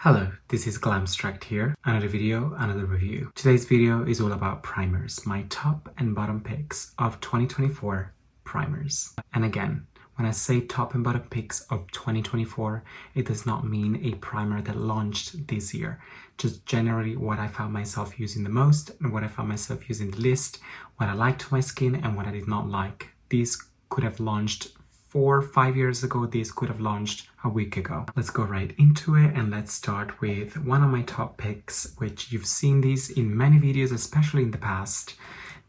Hello, this is Glamstract here. Another video, another review. Today's video is all about primers, my top and bottom picks of 2024 primers. And again, when I say top and bottom picks of 2024, it does not mean a primer that launched this year. Just generally what I found myself using the most and what I found myself using the least, what I liked to my skin and what I did not like. These could have launched 4 or 5 years ago. These could have launched a week ago. Let's go right into it and let's start with one of my top picks, which you've seen these in many videos, especially in the past.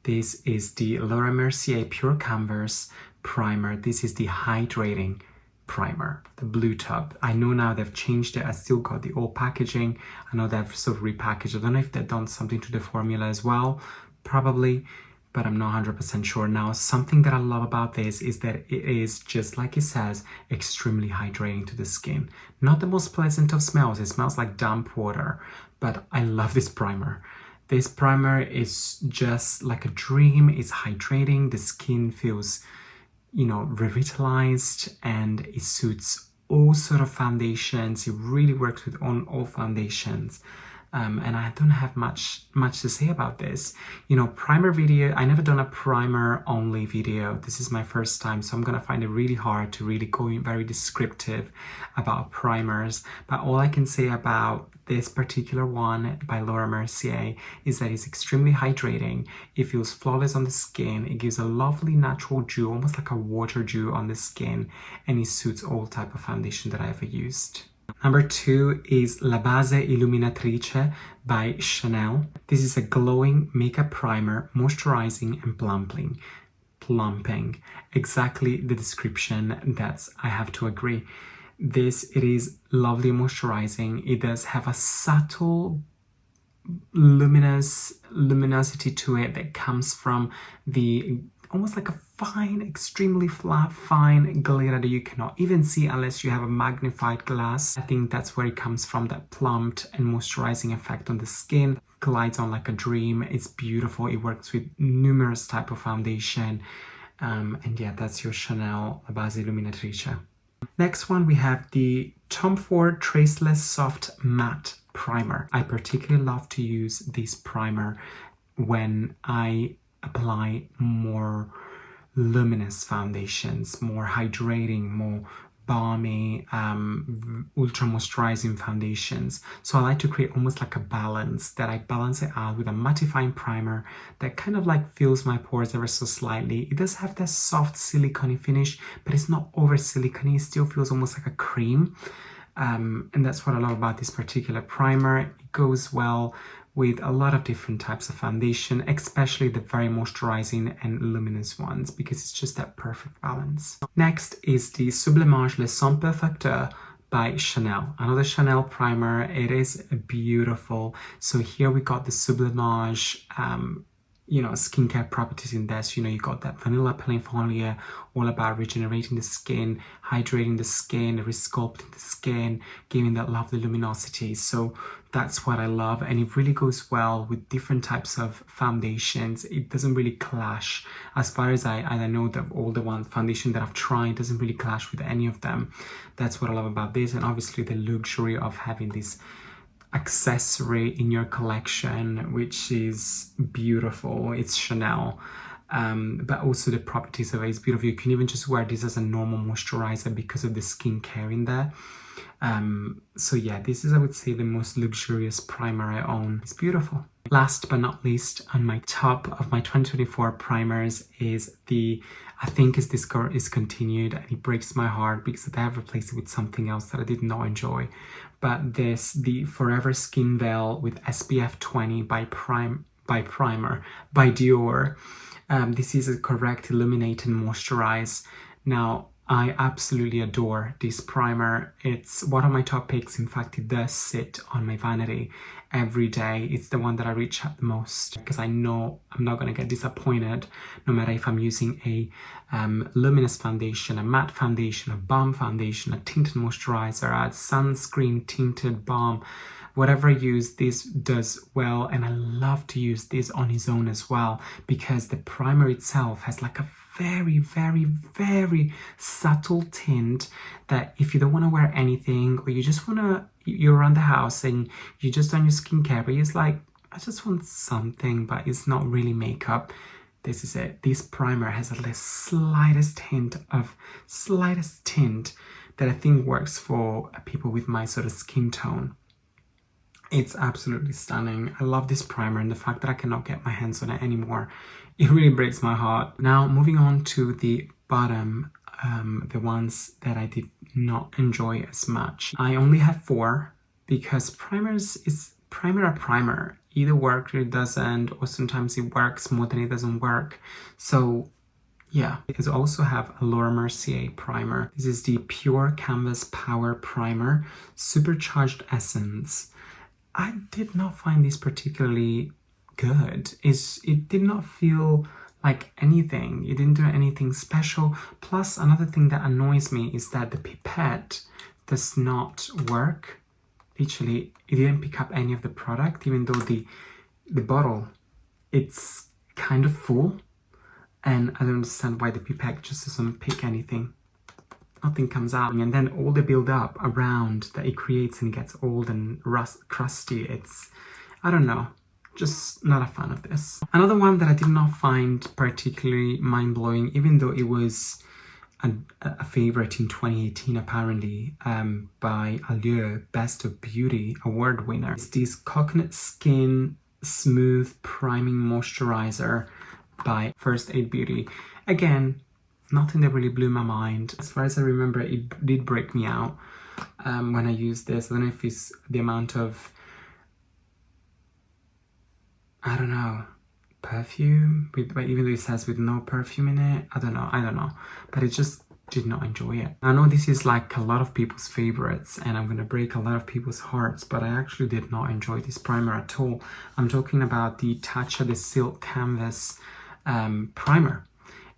This is the Laure Mercier Pure Canvas primer. This is the Hydrating primer, the blue tub. I know now they've changed it. I still got the old packaging. I know they've sort of repackaged. I don't know if they've done something to the formula as well, probably, but I'm not 100% sure now. Something that I love about this is that it is, just like it says, extremely hydrating to the skin. Not the most pleasant of smells. It smells like damp water, but I love this primer. This primer is just like a dream. It's hydrating. The skin feels, revitalized, and it suits all sort of foundations. It really works with all foundations. And I don't have much to say about this. Primer video, I never done a primer only video. This is my first time, so I'm gonna find it really hard to really go in very descriptive about primers. But all I can say about this particular one by Laure Mercier is that it's extremely hydrating. It feels flawless on the skin. It gives a lovely natural dew, almost like a water dew on the skin, and it suits all type of foundation that I ever used. Number 2 is La Base Illuminatrice by Chanel. This is a glowing makeup primer, moisturizing and plumping. Exactly the description that I have to agree. It is lovely moisturizing. It does have a subtle luminosity to it that comes from the almost like a fine, extremely flat, fine glitter that you cannot even see unless you have a magnified glass. I think that's where it comes from, that plumped and moisturizing effect on the skin. Glides on like a dream. It's beautiful. It works with numerous type of foundation. And yeah, that's your Chanel La Base Illuminatrice. Next one, we have the Tom Ford Traceless Soft Matte Primer. I particularly love to use this primer when I apply more luminous foundations, more hydrating, more balmy, ultra moisturizing foundations. So I like to create almost like a balance, that I balance it out with a mattifying primer that kind of like fills my pores ever so slightly. It does have that soft silicone finish, but it's not over silicone. It still feels almost like a cream. And that's what I love about this particular primer. It goes well with a lot of different types of foundation, especially the very moisturizing and luminous ones, because it's just that perfect balance. Next is the Sublimage Le Soins Perfecteur by Chanel. Another Chanel primer. It is beautiful. So here we got the Sublimage skincare properties in this. You got that vanilla plain foliar, all about regenerating the skin, hydrating the skin, resculpting the skin, giving that lovely luminosity. So that's what I love, and it really goes well with different types of foundations. It doesn't really clash, as far as I know, that all the foundation that I've tried doesn't really clash with any of them. That's what I love about this, and obviously the luxury of having this accessory in your collection, which is beautiful. It's Chanel, but also the properties of it is beautiful. You can even just wear this as a normal moisturizer because of the skincare in there. So yeah, this is, I would say, the most luxurious primer I own. It's beautiful. Last but not least, on my top of my 2024 primers is I think is Discontinued, and it breaks my heart because I have replaced it with something else that I did not enjoy. But the Forever Skin Veil with SPF 20 by Dior. This is a correct illuminate and moisturize. Now, I absolutely adore this primer. It's one of my top picks. In fact, it does sit on my vanity every day. It's the one that I reach out the most because I know I'm not going to get disappointed no matter if I'm using a luminous foundation, a matte foundation, a balm foundation, a tinted moisturizer, a sunscreen tinted balm. Whatever I use, this does well, and I love to use this on its own as well because the primer itself has like a very, very, very subtle tint that if you don't want to wear anything, or you just want to, you're around the house and you just done your skincare, but it's like, I just want something, but it's not really makeup. This is it. This primer has the slightest hint that I think works for people with my sort of skin tone. It's absolutely stunning. I love this primer, and the fact that I cannot get my hands on it anymore, it really breaks my heart. Now, moving on to the bottom, the ones that I did not enjoy as much. I only have 4 because primers is primer a primer. Either works or it doesn't, or sometimes it works more than it doesn't work. So yeah, I also have a Laure Mercier primer. This is the Pure Canvas Power Primer, Supercharged Essence. I did not find this particularly good. It did not feel like anything. It didn't do anything special. Plus, another thing that annoys me is that the pipette does not work. Literally, it didn't pick up any of the product, even though the bottle, it's kind of full. And I don't understand why the pipette just doesn't pick anything. Nothing comes out, and then all the build up around that it creates and it gets old and crusty. It's, I don't know, just not a fan of this. Another one that I did not find particularly mind-blowing, even though it was a favorite in 2018 apparently, by Allure Best of Beauty award winner. It's this Coconut Skin Smooth Priming Moisturizer by First Aid Beauty. Again, nothing that really blew my mind. As far as I remember, it did break me out when I used this. I don't know if it's the amount of, I don't know, perfume, even though it says with no perfume in it. I don't know. But it just did not enjoy it. I know this is like a lot of people's favorites and I'm gonna break a lot of people's hearts, but I actually did not enjoy this primer at all. I'm talking about the Tatcha, the Silk Canvas primer.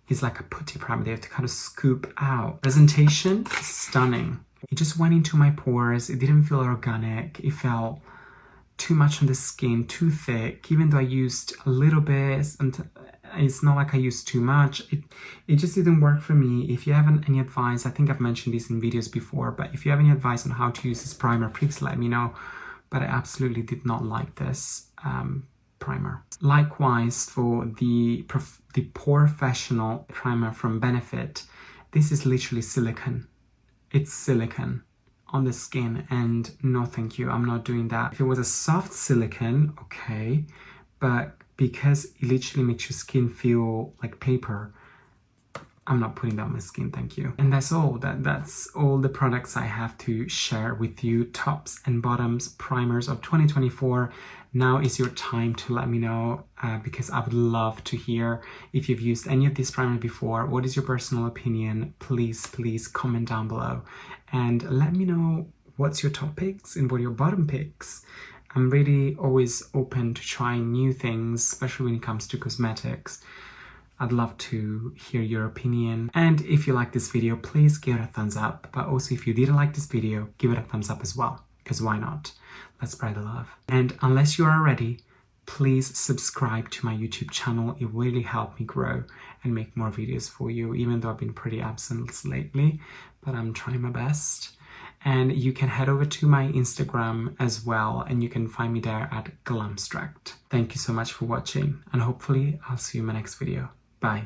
Is like a putty primer. They have to kind of scoop out. Presentation, stunning. It just went into my pores. It didn't feel organic. It felt too much on the skin, too thick. Even though I used a little bit, and it's not like I used too much. It just didn't work for me. If you have any advice, I think I've mentioned this in videos before, but if you have any advice on how to use this primer, please let me know. But I absolutely did not like this primer. Likewise, for the Porefessional primer from Benefit, this is literally silicone. It's silicone on the skin, and no thank you, I'm not doing that. If it was a soft silicone, okay, but because it literally makes your skin feel like paper, I'm not putting that on my skin, thank you. And that's all. That's all the products I have to share with you. Tops and bottoms primers of 2024. Now is your time to let me know, because I would love to hear if you've used any of these primers before. What is your personal opinion? Please comment down below and let me know what's your top picks and what are your bottom picks. I'm really always open to trying new things, especially when it comes to cosmetics. I'd love to hear your opinion. And if you like this video, please give it a thumbs up. But also if you didn't like this video, give it a thumbs up as well, because why not? Let's spread the love. And unless you are already, please subscribe to my YouTube channel. It really helped me grow and make more videos for you, even though I've been pretty absent lately, but I'm trying my best. And you can head over to my Instagram as well, and you can find me there at Glamstract. Thank you so much for watching, and hopefully I'll see you in my next video. Bye.